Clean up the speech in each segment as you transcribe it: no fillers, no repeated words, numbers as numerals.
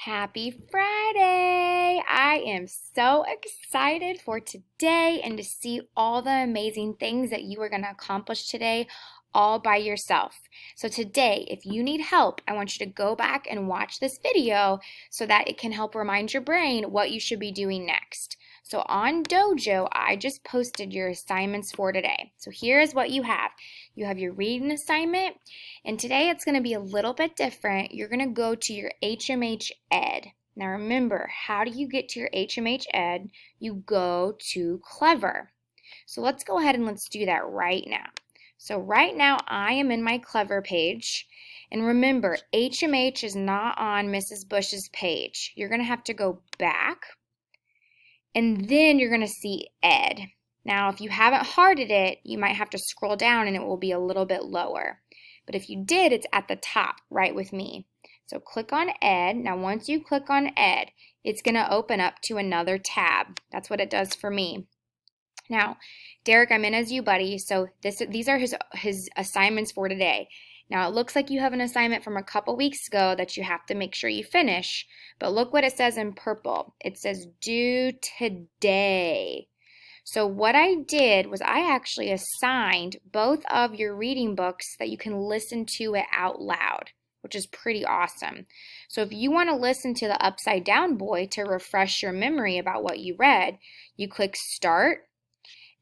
Happy Friday! I am so excited for today and to see all the amazing things that you are going to accomplish today all by yourself. So today, if you need help, I want you to go back and watch this video so that it can help remind your brain what you should be doing next. So on Dojo, I just posted your assignments for today. So here's what you have. You have your reading assignment, and today it's going to be a little bit different. You're going to go to your HMH Ed. Now remember, how do you get to your HMH Ed? You go to Clever. So let's go ahead and let's do that right now. So right now I am in my Clever page. And remember, HMH is not on Mrs. Bush's page. You're going to have to go back, and then you're going to see Ed. Now, if you haven't hearted it, you might have to scroll down and it will be a little bit lower. But if you did, it's at the top, right with me. So click on Ed. Now, once you click on Ed, it's going to open up to another tab. That's what it does for me. Now, Derek, I'm in as you, buddy. So these are his assignments for today. Now, it looks like you have an assignment from a couple weeks ago that you have to make sure you finish. But look what it says in purple. It says due today. So what I did was I actually assigned both of your reading books that you can listen to it out loud, which is pretty awesome. So if you want to listen to the Upside Down Boy to refresh your memory about what you read, you click Start.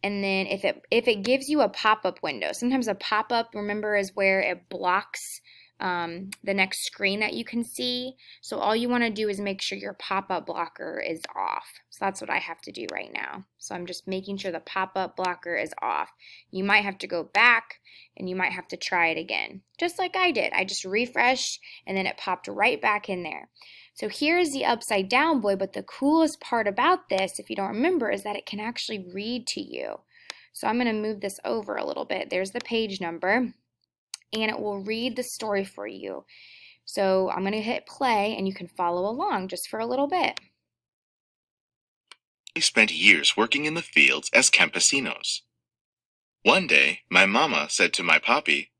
And then if it gives you a pop-up window, sometimes a pop-up, remember, is where it blocks the next screen that you can see. So all you want to do is make sure your pop-up blocker is off. So that's what I have to do right now. So I'm just making sure the pop-up blocker is off. You might have to go back and you might have to try it again, just like I did. I just refreshed and then it popped right back in there. So here's the Upside Down Boy, but the coolest part about this, if you don't remember, is that it can actually read to you. So I'm going to move this over a little bit. There's the page number, and it will read the story for you. So I'm going to hit play, and you can follow along just for a little bit. They spent years working in the fields as campesinos. One day, my mama said to my papi,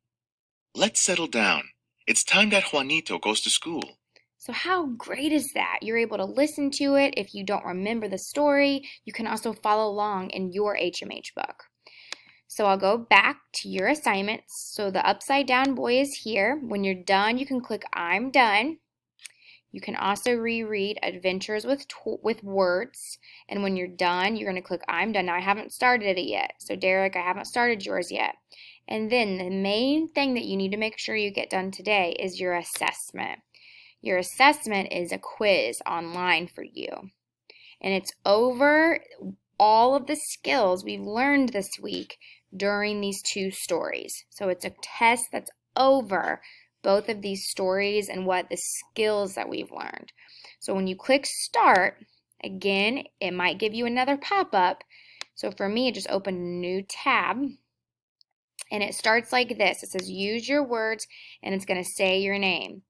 "Let's settle down. It's time that Juanito goes to school." So how great is that? You're able to listen to it. If you don't remember the story, you can also follow along in your HMH book. So I'll go back to your assignments. So the Upside Down Boy is here. When you're done, you can click I'm done. You can also reread Adventures with Words. And when you're done, you're going to click I'm done. Now I haven't started it yet. So Derek, I haven't started yours yet. And then the main thing that you need to make sure you get done today is your assessment. Your assessment is a quiz online for you. And it's over all of the skills we've learned this week during these two stories. So it's a test that's over both of these stories and what the skills that we've learned. So when you click Start, again, it might give you another pop-up. So for me, it just opened a new tab. And it starts like this. It says use your words, and it's going to say your name.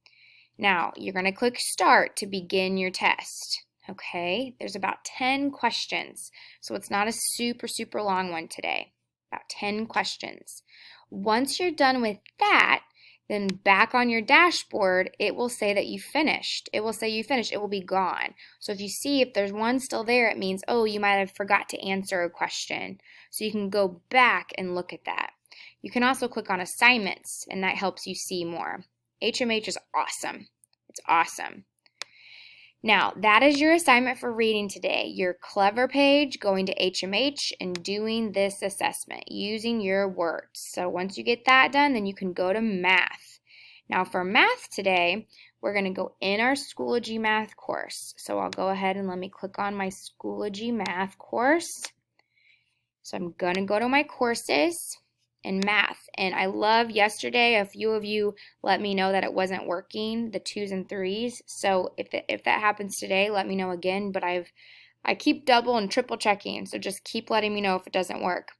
Now, you're going to click Start to begin your test. Okay, there's about 10 questions. So it's not a super long one today. About 10 questions. Once you're done with that, then back on your dashboard, it will say that you finished. It will say you finished. It will be gone. So if you see if there's one still there, it means, oh, you might have forgot to answer a question. So you can go back and look at that. You can also click on assignments, and that helps you see more. HMH is awesome. It's awesome. Now, that is your assignment for reading today. Your Clever page, going to HMH and doing this assessment using your words. So once you get that done, then you can go to math. Now for math today, we're going to go in our Schoology math course. So I'll go ahead and let me click on my Schoology math course. So I'm going to go to my courses in math. And I love yesterday, a few of you let me know that it wasn't working, the 2s and 3s. So if that happens today, let me know again. But I keep double and triple checking, so just keep letting me know if it doesn't work.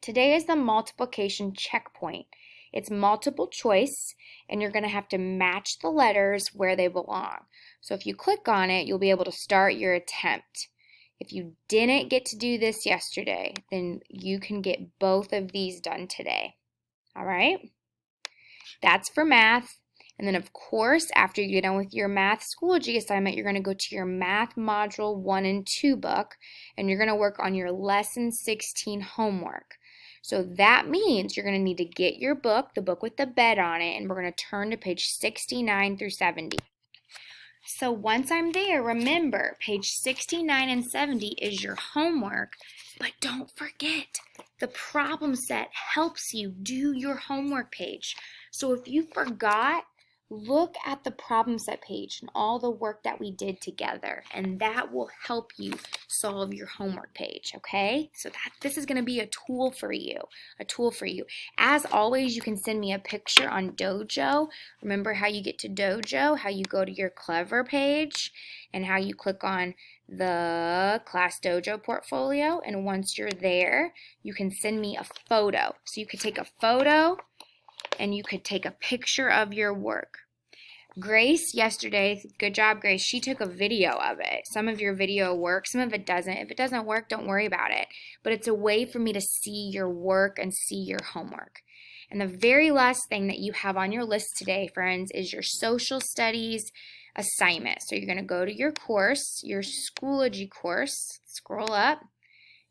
Today is the multiplication checkpoint. It's multiple choice, and you're going to have to match the letters where they belong. So if you click on it, you'll be able to start your attempt. If you didn't get to do this yesterday, then you can get both of these done today. All right? That's for math. And then, of course, after you get done with your math Schoology assignment, you're going to go to your math module 1 and 2 book, and you're going to work on your lesson 16 homework. So that means you're going to need to get your book, the book with the bed on it, and we're going to turn to page 69 through 70. So once I'm there, remember, page 69 and 70 is your homework, but don't forget, the problem set helps you do your homework page. So if you forgot, look at the problem set page and all the work that we did together, and that will help you solve your homework page, okay? So this is going to be a tool for you, As always, you can send me a picture on Dojo. Remember how you get to Dojo, how you go to your Clever page, and how you click on the Class Dojo portfolio, and once you're there, you can send me a photo. So you could take a photo and you could take a picture of your work. Grace yesterday, good job Grace, she took a video of it. Some of your video works, some of it doesn't. If it doesn't work, don't worry about it. But it's a way for me to see your work and see your homework. And the very last thing that you have on your list today, friends, is your social studies assignment. So you're going to go to your course, your Schoology course, scroll up,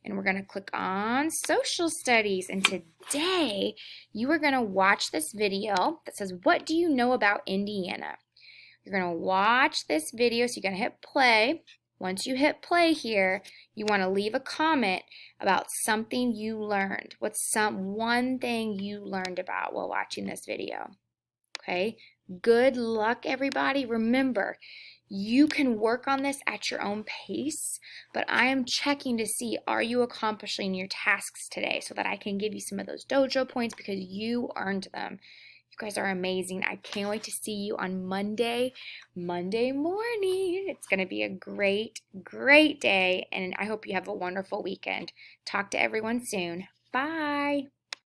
and we're going to click on social studies. And today you are going to watch this video that says, what do you know about Indiana? You're going to watch this video, so you're going to hit play. Once you hit play here, you want to leave a comment about something you learned. What's one thing you learned about while watching this video? Okay, good luck, everybody. Remember, you can work on this at your own pace, but I am checking to see, are you accomplishing your tasks today, so that I can give you some of those dojo points because you earned them. You guys are amazing. I can't wait to see you on Monday morning. It's going to be a great, great day, and I hope you have a wonderful weekend. Talk to everyone soon. Bye.